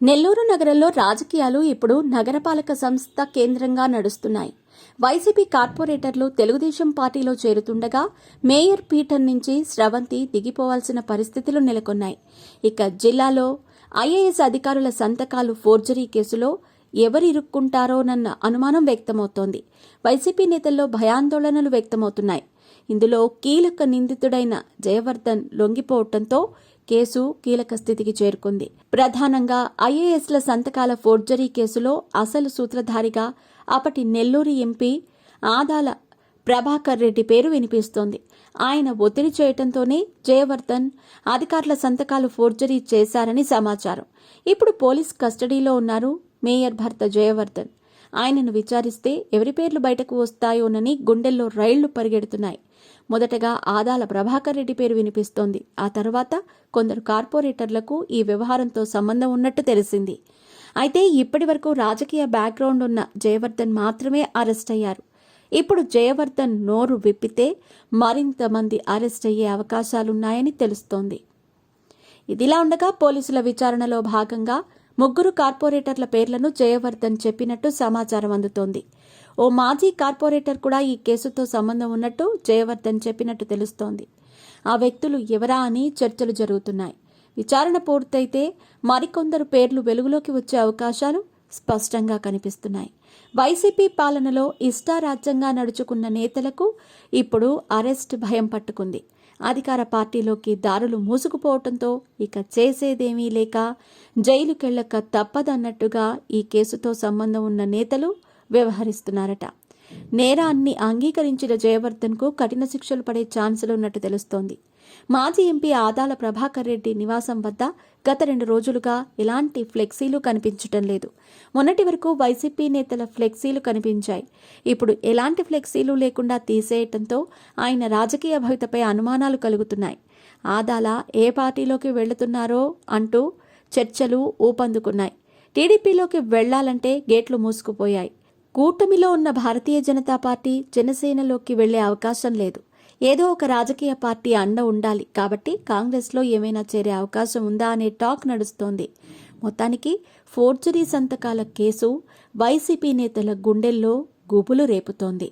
నెల్లూరు నగరంలో రాజకీయాలు ఇప్పుడు నగరపాలక సంస్థ కేంద్రంగా నడుస్తున్నాయి. వైసీపీ కార్పొరేటర్లు తెలుగుదేశం పార్టీలో చేరుతుండగా మేయర్ పీఠం నుంచి స్రవంతి దిగిపోవాల్సిన పరిస్థితులు నెలకొన్నాయి. ఇక జిల్లాలో ఐఏఎస్ అధికారుల సంతకాలు ఫోర్జరీ కేసులో ఎవరిరుక్కుంటారోనన్న అనుమానం వ్యక్తమవుతోంది. వైసీపీ నేతల్లో భయాందోళనలు వ్యక్తమవుతున్నాయి. ఇందులో కీలక నిందితుడైన జయవర్ధన్ లొంగిపోవడంతో కేసు కీలక స్థితికి చేరుకుంది. ప్రధానంగా ఐఏఎస్ల సంతకాల ఫోర్జరీ కేసులో అసలు సూత్రధారిగా అప్పటి నెల్లూరు ఎంపీ ఆదాల ప్రభాకర్ రెడ్డి పేరు వినిపిస్తోంది. ఆయన ఒత్తిడి చేయడంతోనే జయవర్ధన్ అధికారుల సంతకాలు ఫోర్జరీ చేశారని సమాచారం. ఇప్పుడు పోలీస్ కస్టడీలో ఉన్నారు మేయర్ భర్త జయవర్ధన్. ఆయనను విచారిస్తే ఎవరి పేర్లు బయటకు వస్తాయోనని గుండెల్లో రైళ్లు పరిగెడుతున్నాయి. మొదటగా ఆదాల ప్రభాకర్ రెడ్డి పేరు వినిపిస్తోంది. ఆ తర్వాత కొందరు కార్పొరేటర్లకు ఈ వ్యవహారంతో సంబంధం ఉన్నట్టు తెలిసింది. అయితే ఇప్పటి వరకు రాజకీయ బ్యాక్గ్రౌండ్ ఉన్న జయవర్ధన్ మాత్రమే అరెస్ట్ అయ్యారు. ఇప్పుడు జయవర్ధన్ నోరు విప్పితే మరింత మంది అరెస్ట్ అయ్యే అవకాశాలున్నాయని తెలుస్తోంది. ఇదిలా ఉండగా పోలీసుల విచారణలో భాగంగా 3 కార్పొరేటర్ల పేర్లను జయవర్ధన్ చెప్పినట్టు సమాచారం అందుతోంది. ఓ మాజీ కార్పొరేటర్ కూడా ఈ కేసుతో సంబంధం ఉన్నట్టు జయవర్ధన్ చెప్పినట్టు తెలుస్తోంది. ఆ వ్యక్తులు ఎవరా అని చర్చలు జరుగుతున్నాయి. విచారణ పూర్తయితే మరికొందరు పేర్లు వెలుగులోకి వచ్చే అవకాశాలు స్పష్టంగా కనిపిస్తున్నాయి. వైసీపీ పాలనలో ఇష్టారాజ్యంగా నడుచుకున్న నేతలకు ఇప్పుడు అరెస్ట్ భయం పట్టుకుంది. అధికార పార్టీలోకి దారులు మూసుకుపోవడంతో ఇక చేసేదేమీ లేక జైలుకెళ్లక తప్పదన్నట్టుగా ఈ కేసుతో సంబంధం ఉన్న నేతలు వ్యవహరిస్తున్నారట. నేరాన్ని అంగీకరించిన జయవర్ధన్కు కఠిన శిక్షలు పడే ఛాన్సులున్నట్టు తెలుస్తోంది. మాజీ ఎంపీ ఆదాల ప్రభాకర్ రెడ్డి నివాసం వద్ద గత 2 రోజులుగా ఎలాంటి ఫ్లెక్సీలు కనిపించటం లేదు. మొన్నటి వరకు వైసీపీ నేతల ఫ్లెక్సీలు కనిపించాయి. ఇప్పుడు ఎలాంటి ఫ్లెక్సీలు లేకుండా తీసేయటంతో ఆయన రాజకీయ భవితపై అనుమానాలు కలుగుతున్నాయి. ఆదాల ఏ పార్టీలోకి వెళుతున్నారో అంటూ చర్చలు ఊపందుకున్నాయి. టీడీపీలోకి వెళ్లాలంటే గేట్లు మూసుకుపోయాయి. కూటమిలో ఉన్న భారతీయ జనతా పార్టీ జనసేనలోకి వెళ్లే అవకాశం లేదు. ఏదో ఒక రాజకీయ పార్టీ అండ ఉండాలి కాబట్టి కాంగ్రెస్లో ఏమైనా చేరే అవకాశం ఉందా అనే టాక్ నడుస్తోంది. మొత్తానికి ఫోర్జరీ సంతకాల కేసు వైసీపీ నేతల గుండెల్లో గుబులు రేపుతోంది.